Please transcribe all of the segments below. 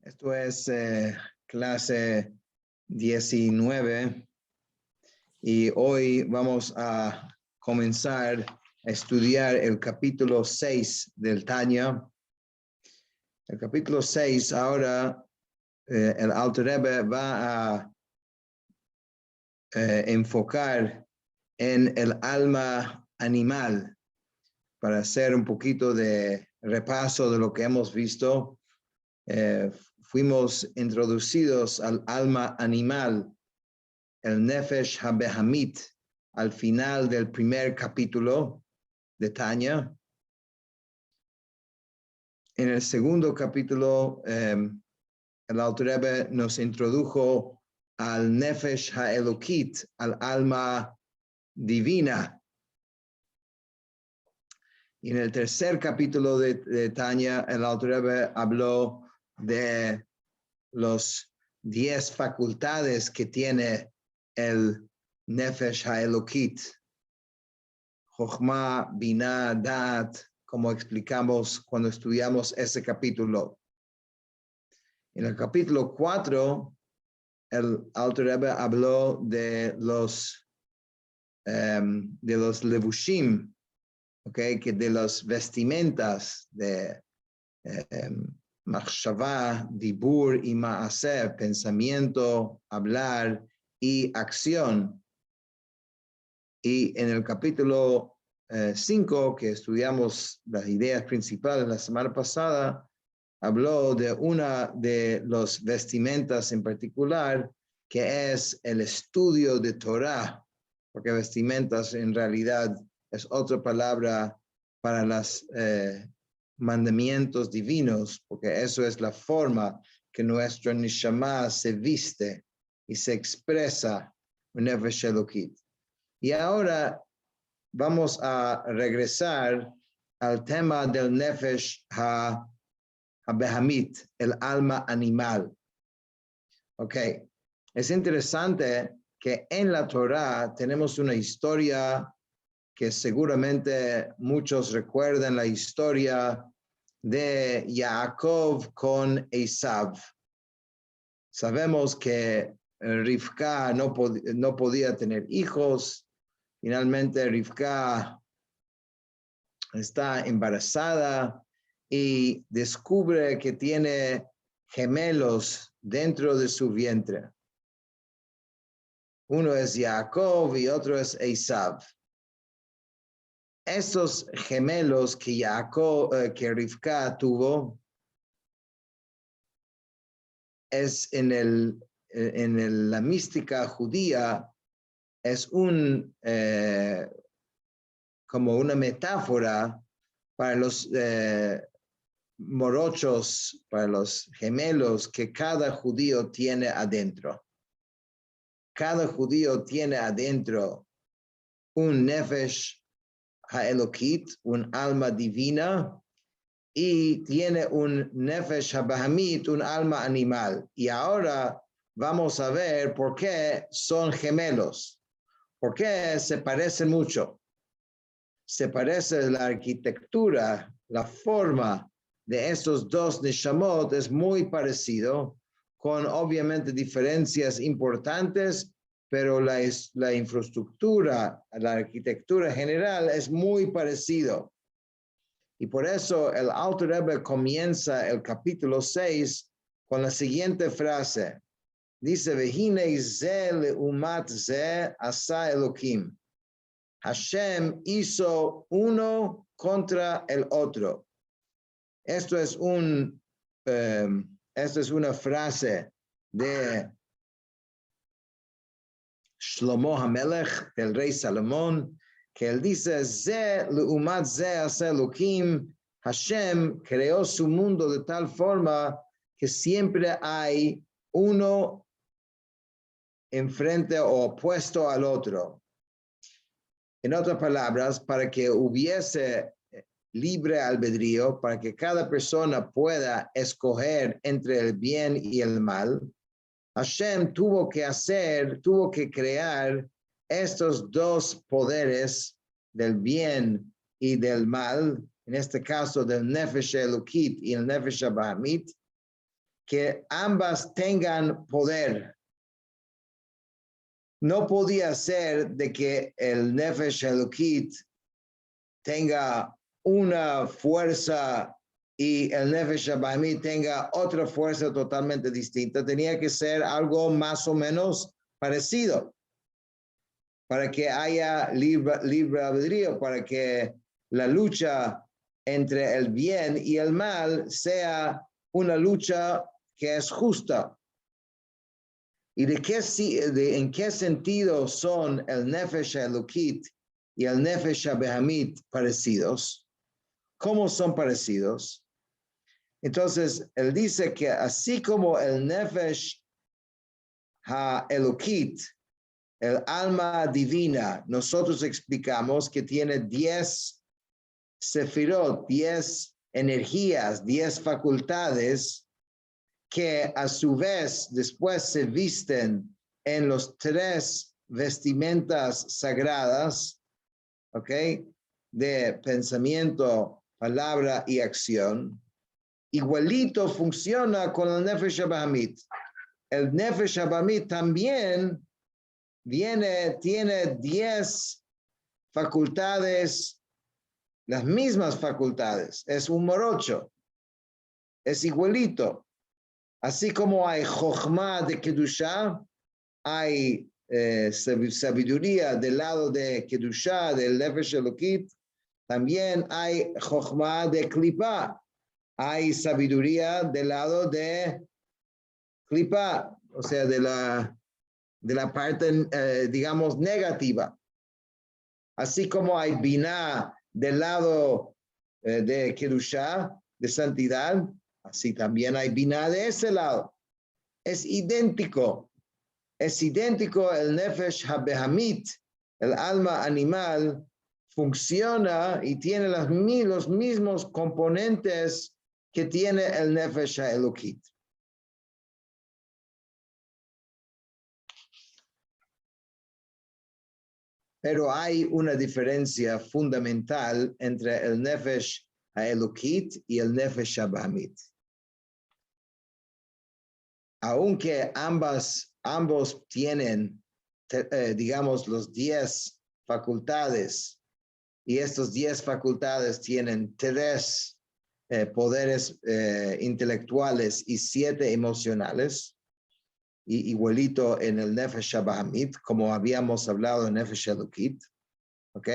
Esto es clase 19 y hoy vamos a comenzar a estudiar el capítulo 6 del Tanya. El capítulo 6 ahora el Alter Rebbe va a enfocar en el alma animal para hacer un poquito de repaso de lo que hemos visto. Fuimos introducidos al alma animal, el Nefesh HaBehamit, al final del primer capítulo de Tanya. En el segundo capítulo, el Alter Rebbe nos introdujo al Nefesh HaElokit, al alma divina. Y en el tercer capítulo de Tanya, el Alter Rebbe habló de los 10 facultades que tiene el Nefesh HaElokit. Jochma, Binah, Da'at, como explicamos cuando estudiamos ese capítulo. En el capítulo 4, el Alter Rebbe habló de los levushim, okay, que de las vestimentas de Machshavah, Dibur y Maaseh, pensamiento, hablar y acción. Y en el capítulo 5, que estudiamos las ideas principales la semana pasada, habló de una de las vestimentas en particular, que es el estudio de Torah, porque vestimentas en realidad es otra palabra para los mandamientos divinos, porque eso es la forma que nuestro Neshama se viste y se expresa en Nefesh Elokit. Y ahora vamos a regresar al tema del Nefesh HaBehamit, el alma animal. Ok, es interesante que en la Torah tenemos una historia que seguramente muchos recuerdan, la historia de Jacob con Esav. Sabemos que Rivka no podía tener hijos. Finalmente Rivka está embarazada y descubre que tiene gemelos dentro de su vientre. Uno es Jacob y otro es Esav. Estos gemelos que Rivka tuvo es la mística judía, es como una metáfora para los morochos, para los gemelos que cada judío tiene adentro. Cada judío tiene adentro un Nefesh HaElokit, un alma divina, y tiene un Nefesh HaBehamit, un alma animal. Y ahora vamos a ver por qué son gemelos, por qué se parecen mucho. Se parece la arquitectura, la forma de estos dos Neshamot es muy parecido, con obviamente diferencias importantes, pero la infraestructura, la arquitectura general es muy parecido. Y por eso el Alter Rebbe comienza el capítulo 6 con la siguiente frase. Dice, Vehine ze leumat ze asa Elokim. Hashem hizo uno contra el otro. Esto es una frase de Shlomo HaMelech, del rey Salomón, que él dice, Ze leumat ze asa Elokim. Hashem creó su mundo de tal forma que siempre hay uno enfrente o opuesto al otro. En otras palabras, para que hubiese libre albedrío, para que cada persona pueda escoger entre el bien y el mal, Hashem tuvo que crear estos dos poderes del bien y del mal, en este caso del Nefesh Elokit y el Nefesh HaBehamit, que ambas tengan poder. No podía ser de que el Nefesh Elokit tenga una fuerza y el Nefesh Bahamit tenga otra fuerza totalmente distinta. Tenía que ser algo más o menos parecido para que haya libre albedrío, para que la lucha entre el bien y el mal sea una lucha que es justa. ¿Y en qué sentido son el Nefesh Elokit y el Nefesh Bahamit parecidos? ¿Cómo son parecidos? Entonces, él dice que así como el Nefesh HaElokit, el alma divina, nosotros explicamos que tiene 10 sefirot, 10 energías, 10 facultades que a su vez después se visten en los 3 vestimentas sagradas, ¿ok? De pensamiento, palabra y acción. Igualito funciona con el Nefesh Bahamit. El Nefesh Bahamit también tiene 10 facultades, las mismas facultades. Es un morocho. Es igualito. Así como hay Jochma de Kedushá, hay sabiduría del lado de Kedushá, del Nefesh Elokit, también hay Jochma de Klipá, hay sabiduría del lado de Klipá, o sea, de la parte, digamos, negativa. Así como hay Binah del lado de Kedushá, de santidad, así también hay Binah de ese lado. Es idéntico el Nefesh HaBehamit, el alma animal, funciona y tiene los mismos componentes que tiene el Nefesh HaElokit. Pero hay una diferencia fundamental entre el Nefesh HaElokit y el Nefesh HaBehamit. Aunque ambos tienen, digamos, los 10 facultades, y estos 10 facultades tienen 3 poderes intelectuales y 7 emocionales, y igualito en el Nefesh Bahamit, como habíamos hablado en Nefesh Elokit, ¿ok?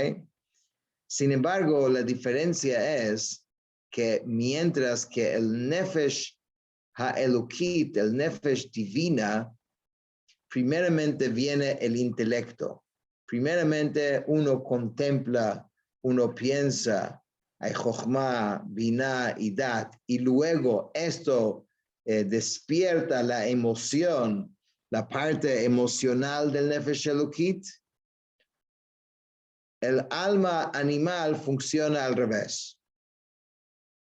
Sin embargo, la diferencia es que mientras que el Nefesh HaElokit, el Nefesh divina, primeramente viene el intelecto. Primeramente uno contempla, uno piensa, hay Jochma, Binah y Dat, y luego esto despierta la emoción, la parte emocional del Nefesh Elokit. El alma animal funciona al revés.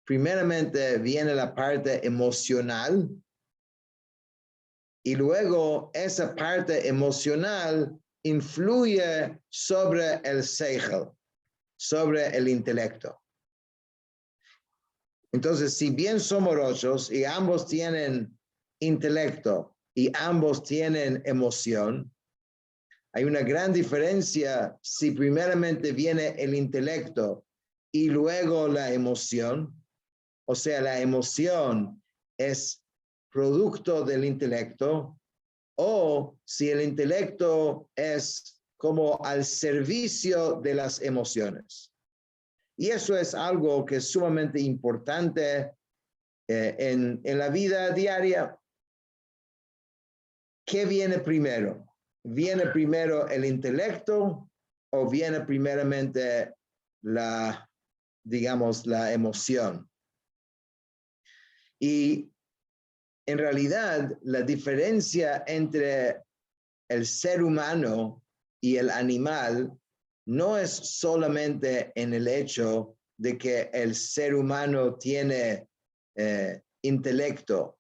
Primeramente viene la parte emocional y luego esa parte emocional influye sobre el seichel, sobre el intelecto. Entonces, si bien somos morochos y ambos tienen intelecto y ambos tienen emoción, hay una gran diferencia si primeramente viene el intelecto y luego la emoción. O sea, la emoción es producto del intelecto, o si el intelecto es como al servicio de las emociones. Y eso es algo que es sumamente importante en la vida diaria. ¿Qué viene primero? ¿Viene primero el intelecto o viene primeramente digamos, la emoción? Y en realidad, la diferencia entre el ser humano y el animal no es solamente en el hecho de que el ser humano tiene intelecto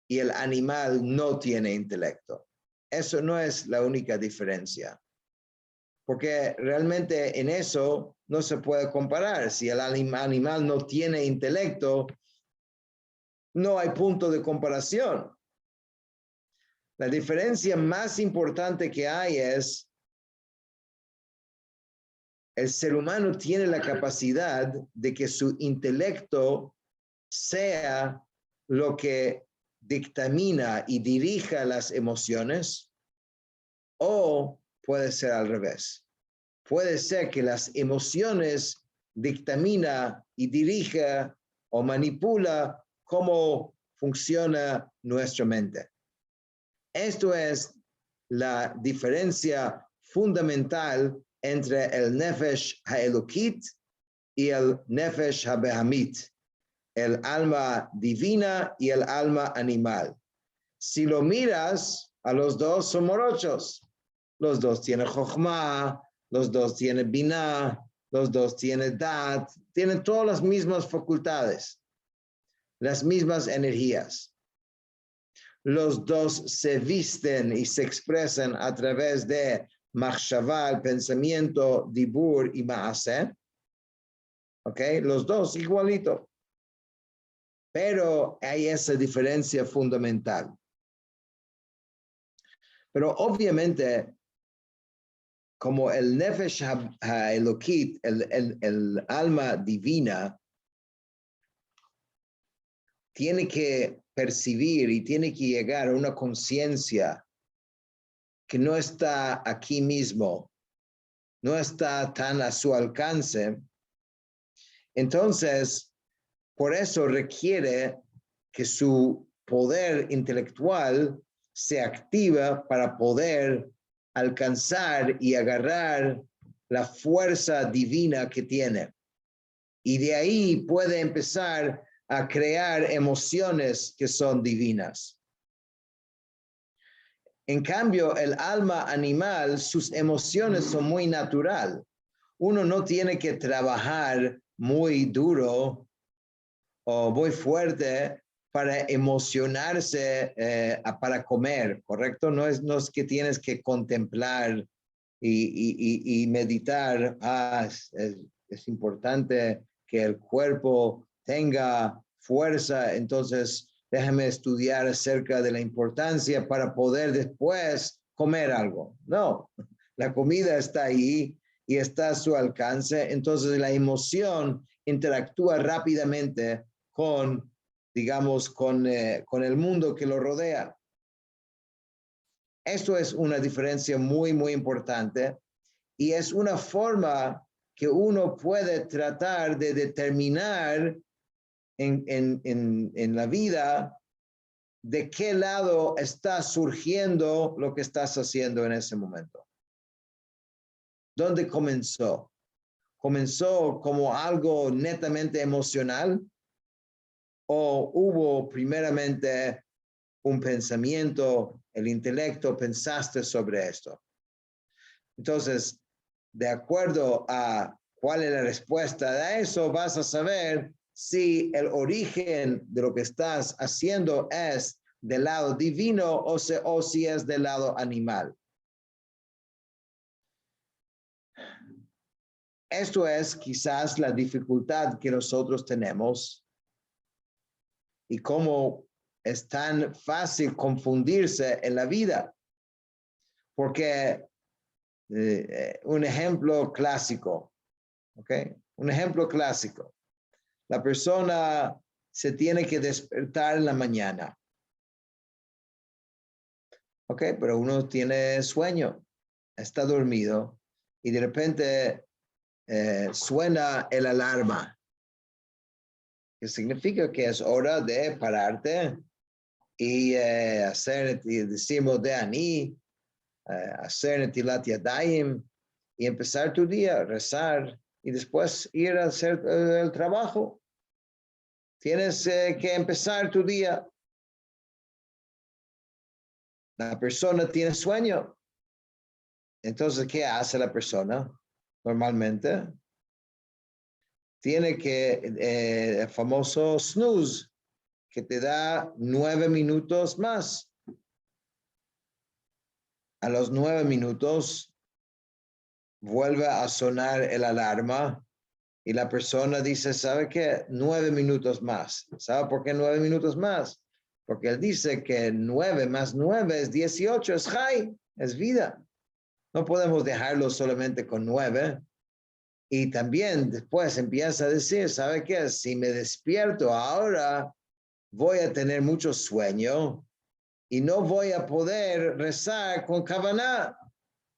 y el animal no tiene intelecto. Eso no es la única diferencia, porque realmente en eso no se puede comparar. Si el animal no tiene intelecto, no hay punto de comparación. La diferencia más importante que hay es el ser humano tiene la capacidad de que su intelecto sea lo que dictamina y dirija las emociones, o puede ser al revés. Puede ser que las emociones dictamina y dirija o manipula cómo funciona nuestra mente. Esto es la diferencia fundamental entre el Nefesh HaElokit y el Nefesh HaBehamit, el alma divina y el alma animal. Si lo miras, a los dos son morochos. Los dos tienen Chokhmah, los dos tienen Binah, los dos tienen Dat, tienen todas las mismas facultades, las mismas energías. Los dos se visten y se expresan a través de Machshavah, pensamiento, Dibur y Maaseh. ¿Ok? Los dos igualito. Pero hay esa diferencia fundamental. Pero obviamente, como el Nefesh HaElokit, el alma divina, tiene que percibir y tiene que llegar a una conciencia que no está aquí mismo, no está tan a su alcance. Entonces, por eso requiere que su poder intelectual se activa para poder alcanzar y agarrar la fuerza divina que tiene. Y de ahí puede empezar a crear emociones que son divinas. En cambio, el alma animal, sus emociones son muy natural. Uno no tiene que trabajar muy duro o muy fuerte para emocionarse para comer, ¿correcto? No es que tienes que contemplar y meditar. Es importante que el cuerpo tenga fuerza, entonces déjame estudiar acerca de la importancia para poder después comer algo. No, la comida está ahí y está a su alcance, entonces la emoción interactúa rápidamente con, digamos, con el mundo que lo rodea. Esto es una diferencia muy, muy importante y es una forma que uno puede tratar de determinar en la vida de qué lado está surgiendo lo que estás haciendo en ese momento. ¿Dónde comenzó? ¿Comenzó como algo netamente emocional? ¿O hubo primeramente un pensamiento, el intelecto, pensaste sobre esto? Entonces, de acuerdo a cuál es la respuesta a eso, vas a saber si el origen de lo que estás haciendo es del lado divino o si es del lado animal. Esto es quizás la dificultad que nosotros tenemos y cómo es tan fácil confundirse en la vida. Porque un ejemplo clásico, ¿ok? Un ejemplo clásico. La persona se tiene que despertar en la mañana. ¿Ok? Pero uno tiene sueño, está dormido y de repente suena el alarma, que significa que es hora de pararte y hacer, y decimos de Ani, hacer Netilat Yadayim y empezar tu día, rezar y después ir a hacer el trabajo. Tienes que empezar tu día. La persona tiene sueño. Entonces, ¿qué hace la persona? Normalmente tiene que, el famoso snooze, que te da 9 minutos más. A los 9 minutos vuelve a sonar el alarma Y la persona dice, ¿sabe qué? 9 minutos más. ¿Sabe por qué 9 minutos más? Porque él dice que 9 más 9 es 18, es Jai, es vida. No podemos dejarlo solamente con 9. Y también después empieza a decir, ¿sabe qué? Si me despierto ahora, voy a tener mucho sueño y no voy a poder rezar con Kavaná.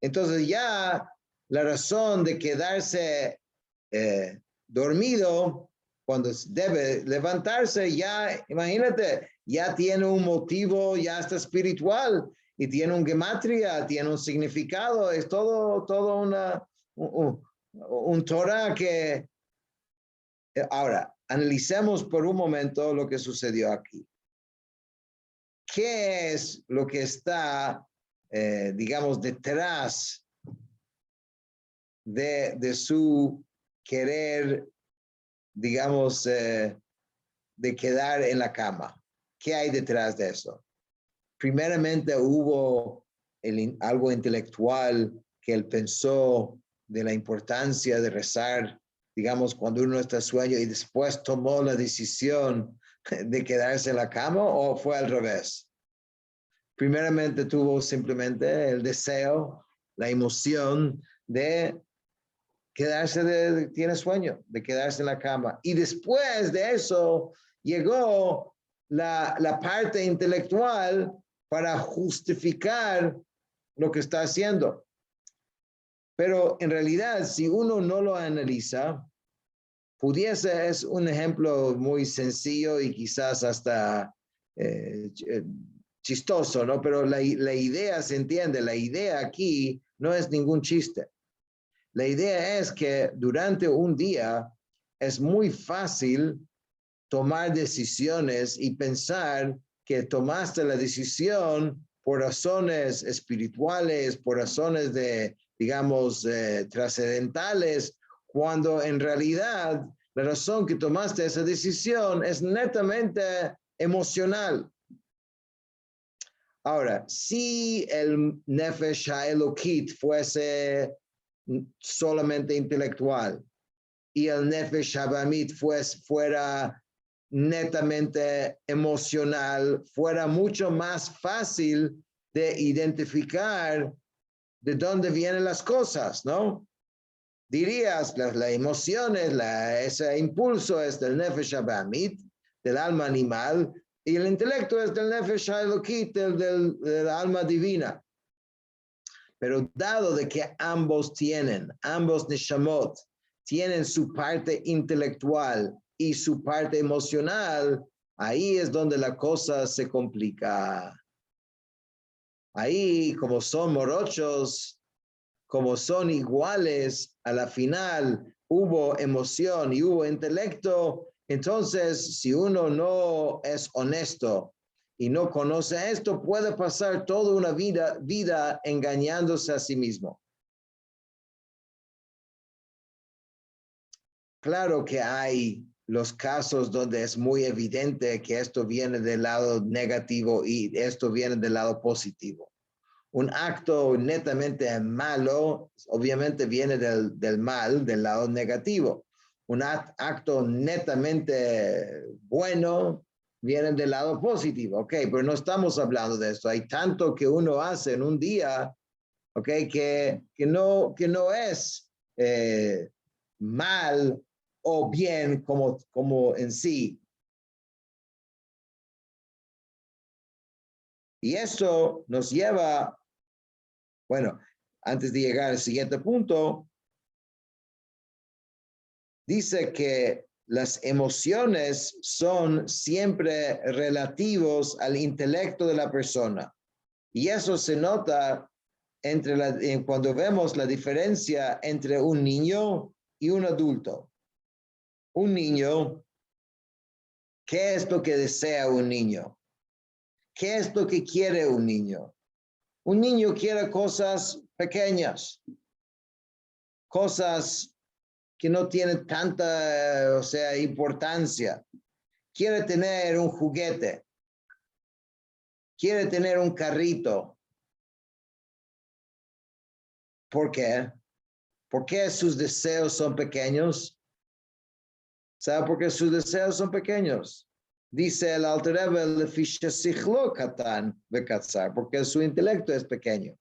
Entonces ya la razón de quedarse dormido cuando debe levantarse, ya, imagínate, ya tiene un motivo, ya está espiritual y tiene un gematria, tiene un significado, es todo un Torah que... Ahora, analicemos por un momento lo que sucedió aquí. ¿Qué es lo que está, digamos, detrás de su querer, digamos, de quedar en la cama? ¿Qué hay detrás de eso? Primeramente hubo algo intelectual que él pensó de la importancia de rezar, digamos, cuando uno está sueño y después tomó la decisión de quedarse en la cama, o fue al revés. Primeramente tuvo simplemente el deseo, la emoción de quedarse, tiene sueño, de quedarse en la cama. Y después de eso llegó la parte intelectual para justificar lo que está haciendo. Pero en realidad, si uno no lo analiza, pudiese, es un ejemplo muy sencillo y quizás hasta chistoso, ¿no? Pero la idea se entiende, la idea aquí no es ningún chiste. La idea es que durante un día es muy fácil tomar decisiones y pensar que tomaste la decisión por razones espirituales, por razones de, digamos, trascendentales, cuando en realidad la razón que tomaste esa decisión es netamente emocional. Ahora, si el Nefesh HaElokit fuese solamente intelectual y el Nefesh HaBamit fuera netamente emocional, fuera mucho más fácil de identificar de dónde vienen las cosas, ¿no? Dirías, las emociones, ese impulso es del Nefesh HaBamit, del alma animal, y el intelecto es del Nefesh HaElokit, del alma divina. Pero dado de que ambos Neshamot, tienen su parte intelectual y su parte emocional, ahí es donde la cosa se complica. Ahí, como son morochos, como son iguales, a la final hubo emoción y hubo intelecto. Entonces, si uno no es honesto y no conoce esto, puede pasar toda una vida engañándose a sí mismo. Claro que hay los casos donde es muy evidente que esto viene del lado negativo y esto viene del lado positivo. Un acto netamente malo, obviamente viene del mal, del lado negativo. Un acto netamente bueno viene del lado positivo. Ok, pero no estamos hablando de esto. Hay tanto que uno hace en un día, ok, que no es mal o bien como en sí. Y eso nos lleva, bueno, antes de llegar al siguiente punto, dice que las emociones son siempre relativos al intelecto de la persona. Y eso se nota cuando vemos la diferencia entre un niño y un adulto. Un niño, ¿qué es lo que desea un niño? ¿Qué es lo que quiere un niño? Un niño quiere cosas pequeñas, cosas que no tienen tanta, o sea, importancia. Quiere tener un juguete, quiere tener un carrito. ¿Por qué? ¿Por qué sus deseos son pequeños? ¿Sabe por qué sus deseos son pequeños? Dice el Alter Rebbe, porque su intelecto es pequeño.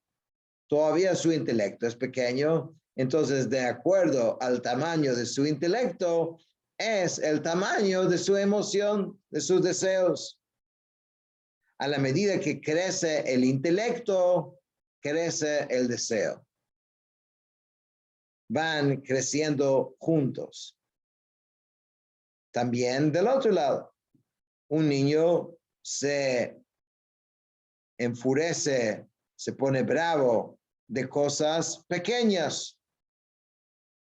Todavía su intelecto es pequeño, entonces de acuerdo al tamaño de su intelecto, es el tamaño de su emoción, de sus deseos. A la medida que crece el intelecto, crece el deseo. Van creciendo juntos. También del otro lado, un niño se enfurece, se pone bravo de cosas pequeñas,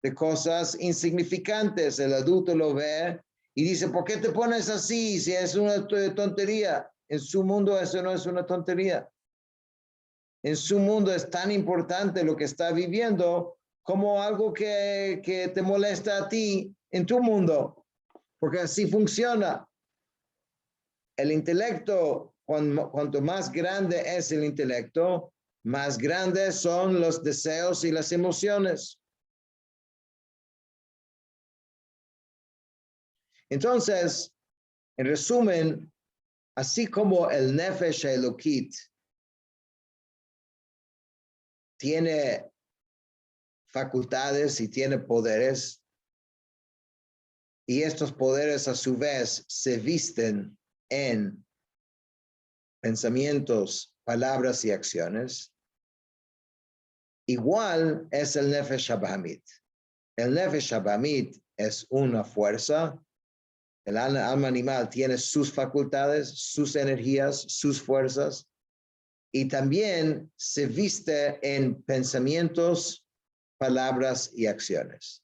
de cosas insignificantes. El adulto lo ve y dice, ¿por qué te pones así si es una tontería? En su mundo eso no es una tontería. En su mundo es tan importante lo que está viviendo como algo que te molesta a ti en tu mundo, porque así funciona. El intelecto, cuanto más grande es el intelecto, más grandes son los deseos y las emociones. Entonces, en resumen, así como el Nefesh Elokit tiene facultades y tiene poderes, y estos poderes a su vez se visten en pensamientos, palabras y acciones, igual es el Nefesh Abahamit. El Nefesh Abahamit es una fuerza. El alma animal tiene sus facultades, sus energías, sus fuerzas, y también se viste en pensamientos, palabras y acciones.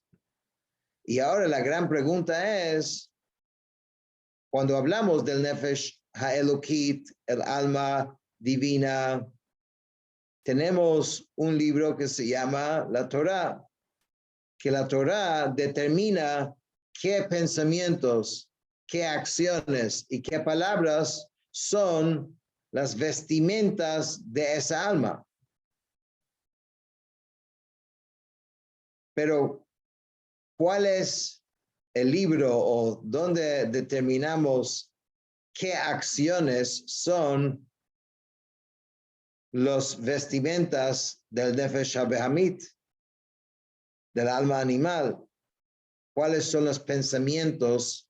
Y ahora la gran pregunta es, cuando hablamos del Nefesh Ha'elokit, el alma divina, tenemos un libro que se llama la Torá, que la Torá determina qué pensamientos, qué acciones y qué palabras son las vestimentas de esa alma. Pero, ¿cuál es el libro o dónde determinamos qué acciones son los vestimentas del Nefesh HaBehamit, del alma animal? ¿Cuáles son los pensamientos?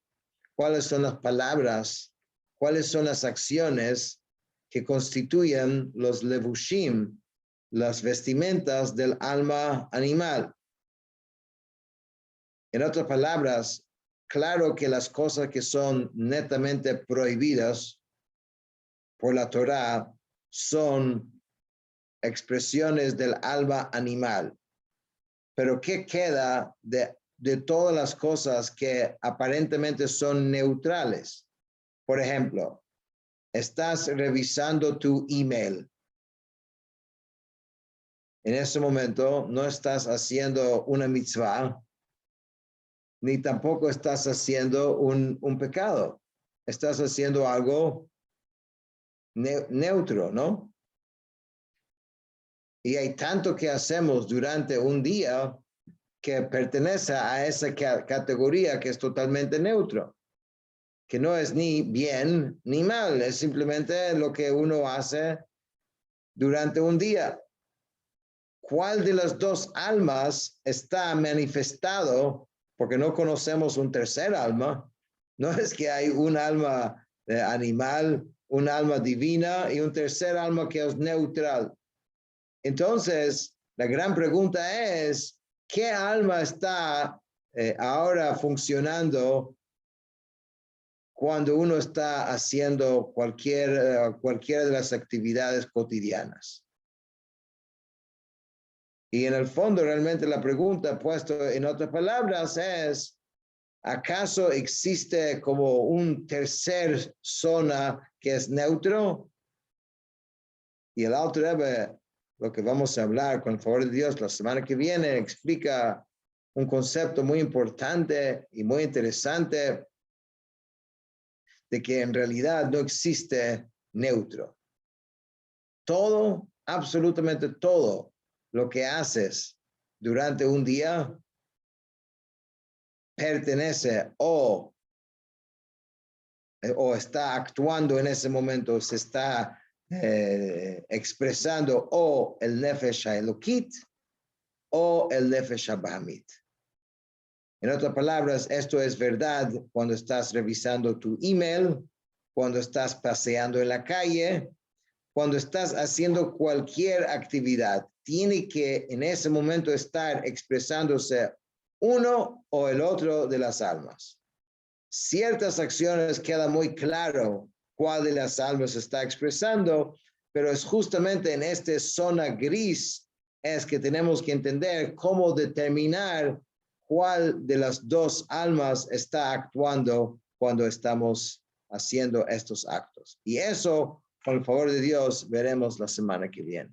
¿Cuáles son las palabras? ¿Cuáles son las acciones que constituyen los levushim, las vestimentas del alma animal? En otras palabras, claro que las cosas que son netamente prohibidas por la Torá son expresiones del alma animal. Pero ¿qué queda de todas las cosas que aparentemente son neutrales? Por ejemplo, estás revisando tu email. En ese momento no estás haciendo una mitzvah, ni tampoco estás haciendo un pecado. Estás haciendo algo neutro, ¿no? Y hay tanto que hacemos durante un día que pertenece a esa categoría que es totalmente neutro, que no es ni bien ni mal, es simplemente lo que uno hace durante un día. ¿Cuál de las dos almas está manifestado? Porque no conocemos un tercer alma. No es que hay un alma animal, un alma divina y un tercer alma que es neutral. Entonces, la gran pregunta es, ¿qué alma está ahora funcionando cuando uno está haciendo cualquiera de las actividades cotidianas? Y en el fondo, realmente la pregunta puesta en otras palabras es, ¿acaso existe como un tercer zona que es neutro? Y el Alter Rebbe, lo que vamos a hablar con el favor de Dios la semana que viene, explica un concepto muy importante y muy interesante de que en realidad no existe neutro. Todo, absolutamente todo lo que haces durante un día pertenece o está actuando en ese momento, se está expresando o el Nefesh HaElokit o el Nefesh HaBahamit. En otras palabras, esto es verdad cuando estás revisando tu email, cuando estás paseando en la calle, cuando estás haciendo cualquier actividad. Tiene que en ese momento estar expresándose uno o el otro de las almas. Ciertas acciones queda muy claro cuál de las almas está expresando, pero es justamente en esta zona gris es que tenemos que entender cómo determinar cuál de las dos almas está actuando cuando estamos haciendo estos actos. Y eso, con el favor de Dios, veremos la semana que viene.